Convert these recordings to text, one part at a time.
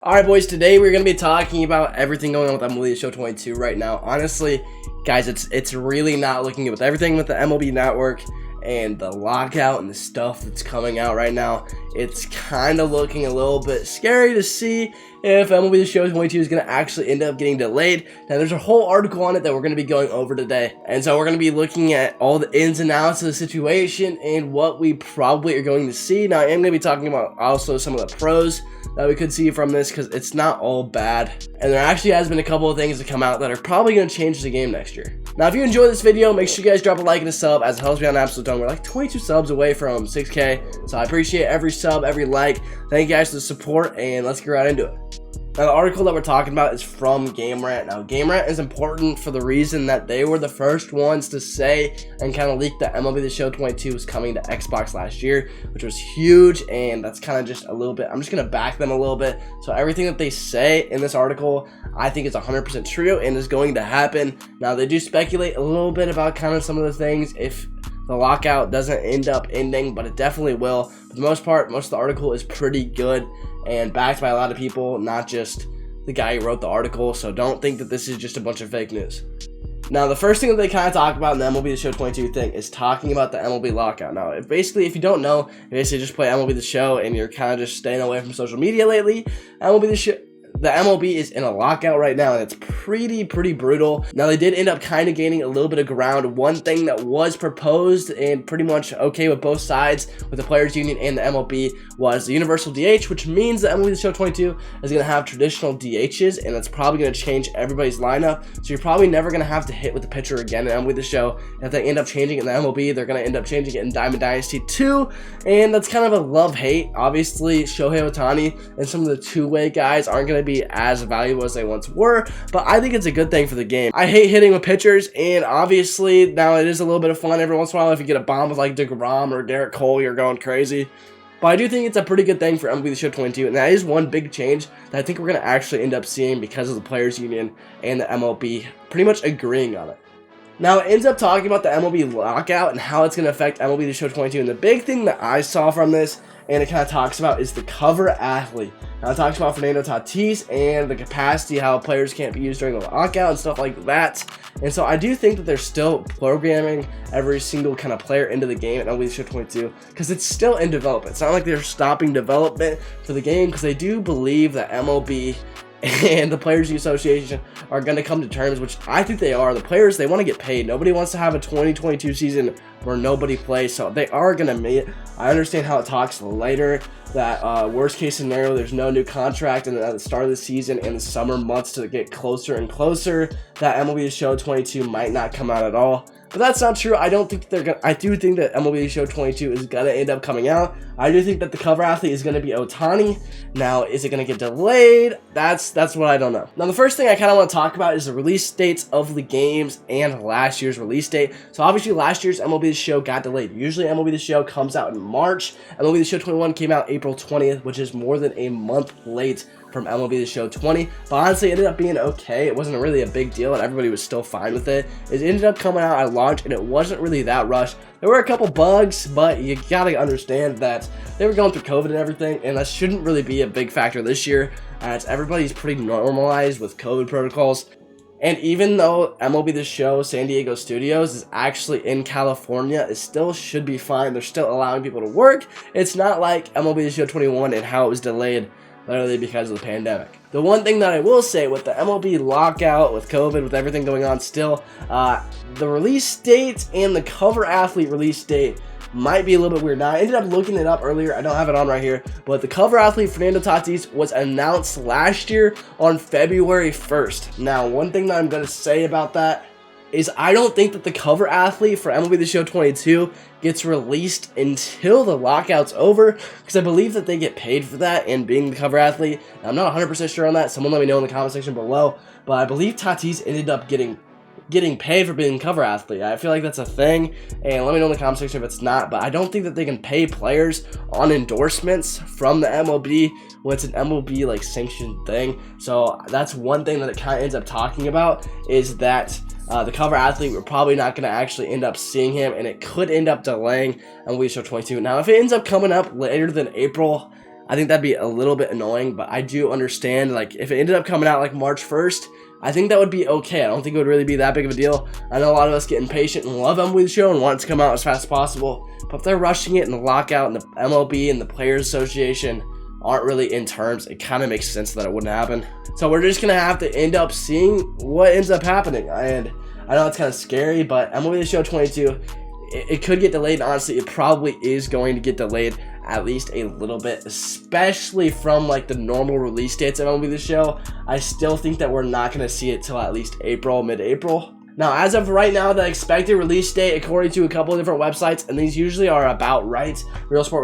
Alright boys, today we're going to be talking about everything going on with MLB Show 22 right now. Honestly, guys, it's really not looking good with everything with the MLB Network and the lockout and the stuff that's coming out right now. It's kind of looking a little bit scary to see if MLB Show 22 is going to actually end up getting delayed. Now, there's a whole article on it that we're going to be going over today. And so we're going to be looking at all the ins and outs of the situation and what we probably are going to see. Now, I am going to be talking about also some of the pros that we could see from this, because it's not all bad. And there actually has been a couple of things that come out that are probably going to change the game next year. Now, if you enjoyed this video, make sure you guys drop a like and a sub, as it helps me out an absolute ton. We're like 22 subs away from 6K, so I appreciate every sub, every like. Thank you guys for the support, and let's get right into it. Now, the article that we're talking about is from Game Rant. Now, Game Rant is important for the reason that they were the first ones to say and kind of leak that MLB The Show 22 was coming to Xbox last year, which was huge, and that's kind of just a little bit, I'm just going to back them a little bit. So everything that they say in this article, I think is 100% true and is going to happen. Now, they do speculate a little bit about kind of some of the things if the lockout doesn't end up ending, but it definitely will. For the most part, most of the article is pretty good and backed by a lot of people, not just the guy who wrote the article, so don't think that this is just a bunch of fake news. Now, the first thing that they kind of talk about in the MLB The Show 22 thing is talking about the MLB Lockout. Now, if you don't know, you basically just play MLB The Show and you're kind of just staying away from social media lately. The MLB is in a lockout right now, and it's pretty brutal. Now, they did end up kind of gaining a little bit of ground. One thing that was proposed and pretty much okay with both sides, with the Players Union and the MLB, was the universal DH, which means that MLB The Show 22 is going to have traditional DHs, and that's probably going to change everybody's lineup. So you're probably never going to have to hit with the pitcher again in MLB The Show. And if they end up changing it in the MLB, they're going to end up changing it in Diamond Dynasty 2, and that's kind of a love-hate. Obviously, Shohei Ohtani and some of the two-way guys aren't going to be as valuable as they once were, but I think it's a good thing for the game. I hate hitting with pitchers, and obviously now it is a little bit of fun every once in a while. If you get a bomb with like DeGrom or Derek Cole, you're going crazy. But I do think it's a pretty good thing for MLB The Show 22, and that is one big change that I think we're going to actually end up seeing because of the Players Union and the MLB pretty much agreeing on it. Now, it ends up talking about the MLB Lockout and how it's going to affect MLB The Show 22, and the big thing that I saw from this, and it kind of talks about, is the cover athlete. Now, it talks about Fernando Tatis and the capacity, how players can't be used during the lockout and stuff like that. And so I do think that they're still programming every single kind of player into the game at MLB The Show 22, because it's still in development. It's not like they're stopping development for the game, because they do believe that MLB and the Players Association are going to come to terms, which I think they are. The players, they want to get paid. Nobody wants to have a 2022 season where nobody plays, so they are going to meet. I understand how it talks later that worst case scenario, there's no new contract, and at the start of the season and the summer months to get closer and closer, that MLB The Show 22 might not come out at all. But that's not true. I don't think they're gonna. I do think that MLB The Show 22 is gonna end up coming out. I do think that the cover athlete is gonna be Ohtani. Now, is it gonna get delayed? That's what I don't know. Now, the first thing I kind of want to talk about is the release dates of the games and last year's release date. So obviously, last year's MLB The Show got delayed. Usually, MLB The Show comes out in March. MLB The Show 21 came out April 20th, which is more than a month late from MLB The Show 20, but honestly, it ended up being okay. It wasn't really a big deal, and everybody was still fine with it. It ended up coming out at launch, and it wasn't really that rushed. There were a couple bugs, but you gotta understand that they were going through COVID and everything, and that shouldn't really be a big factor this year, as everybody's pretty normalized with COVID protocols. And even though MLB The Show San Diego Studios is actually in California, it still should be fine. They're still allowing people to work. It's not like MLB The Show 21 and how it was delayed literally because of the pandemic. The one thing that I will say with the MLB lockout, with COVID, with everything going on still, the release date and the cover athlete release date might be a little bit weird. Now, I ended up looking it up earlier. I don't have it on right here, but the cover athlete, Fernando Tatis, was announced last year on February 1st. Now, one thing that I'm going to say about that is I don't think that the cover athlete for MLB The Show 22 gets released until the lockout's over, because I believe that they get paid for that and being the cover athlete. I'm not 100% sure on that. Someone let me know in the comment section below, but I believe Tatis ended up getting paid for being cover athlete. I feel like that's a thing, and let me know in the comment section if it's not, but I don't think that they can pay players on endorsements from the MLB when it's an MLB like sanctioned thing. So that's one thing that it kind of ends up talking about, is that the cover athlete, we're probably not going to actually end up seeing him, and it could end up delaying MLB Show 22. Now, if it ends up coming up later than April, I think that'd be a little bit annoying, but I do understand, like, if it ended up coming out like March 1st, I think that would be okay. I don't think it would really be that big of a deal. I know a lot of us get impatient and love MLB The Show and want it to come out as fast as possible, but if they're rushing it and the lockout and the MLB and the Players Association aren't really in terms, it kind of makes sense that it wouldn't happen. So we're just going to have to end up seeing what ends up happening. And I know it's kind of scary, but MLB The Show 22, it could get delayed. Honestly, it probably is going to get delayed at least a little bit, especially from like the normal release dates of MLB The Show. I still think that we're not going to see it till at least April, mid-April. Now, as of right now, the expected release date, according to a couple of different websites, and these usually are about right. Real Sport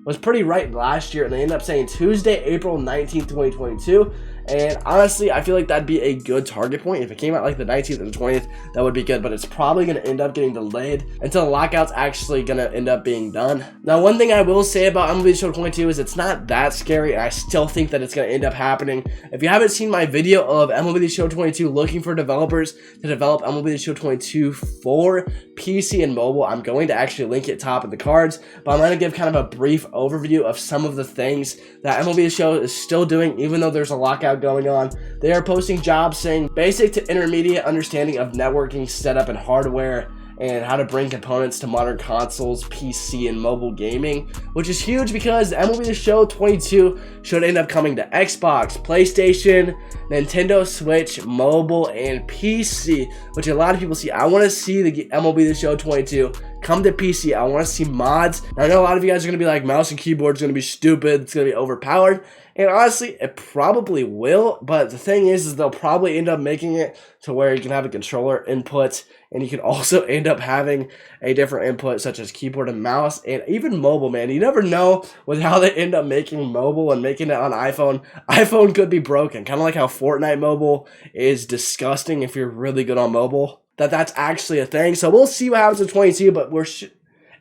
was pretty right last year, and they ended up saying Tuesday, April 19th, 2022. And honestly, I feel like that'd be a good target point. If it came out like the 19th or the 20th, that would be good, but it's probably going to end up getting delayed until the lockout's actually going to end up being done. Now, one thing I will say about MLB The Show 22 is it's not that scary, and I still think that it's going to end up happening. If you haven't seen my video of MLB The Show 22 looking for developers to develop MLB The Show 22 for PC and mobile, I'm going to actually link it top in the cards, but I'm going to give kind of a brief overview of some of the things that MLB The Show is still doing, even though there's a lockout going on. They are posting jobs saying basic to intermediate understanding of networking, setup, and hardware, and how to bring components to modern consoles, PC, and mobile gaming, which is huge because MLB The Show 22 should end up coming to Xbox, PlayStation, Nintendo Switch, mobile, and PC, which a lot of people see. I want to see the MLB The Show 22 come to PC. I want to see mods. Now, I know a lot of you guys are going to be like, mouse and keyboard is going to be stupid, it's going to be overpowered. And honestly, it probably will, but the thing is they'll probably end up making it to where you can have a controller input, and you can also end up having a different input such as keyboard and mouse, and even mobile, man. You never know with how they end up making mobile and making it on iPhone. iPhone could be broken, kind of like how Fortnite mobile is disgusting if you're really good on mobile. That's actually a thing. So we'll see what happens with 22, but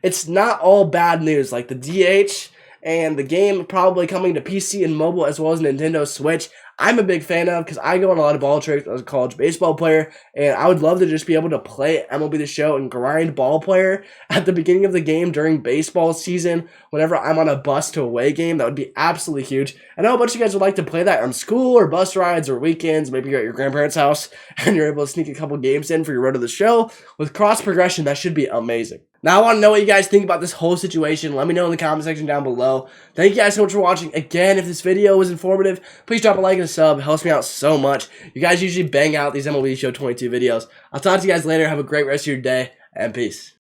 it's not all bad news. Like the DH and the game probably coming to PC and mobile as well as Nintendo Switch, I'm a big fan of because I go on a lot of ball trips as a college baseball player, and I would love to just be able to play MLB The Show and grind ball player at the beginning of the game during baseball season whenever I'm on a bus to away game. That would be absolutely huge. I know a bunch of you guys would like to play that on school or bus rides or weekends. Maybe you're at your grandparents' house and you're able to sneak a couple games in for your road to the show. With cross progression, that should be amazing. Now, I want to know what you guys think about this whole situation. Let me know in the comment section down below. Thank you guys so much for watching. Again, if this video was informative, please drop a like and a sub. It helps me out so much. You guys usually bang out these MLB Show 22 videos. I'll talk to you guys later. Have a great rest of your day, and peace.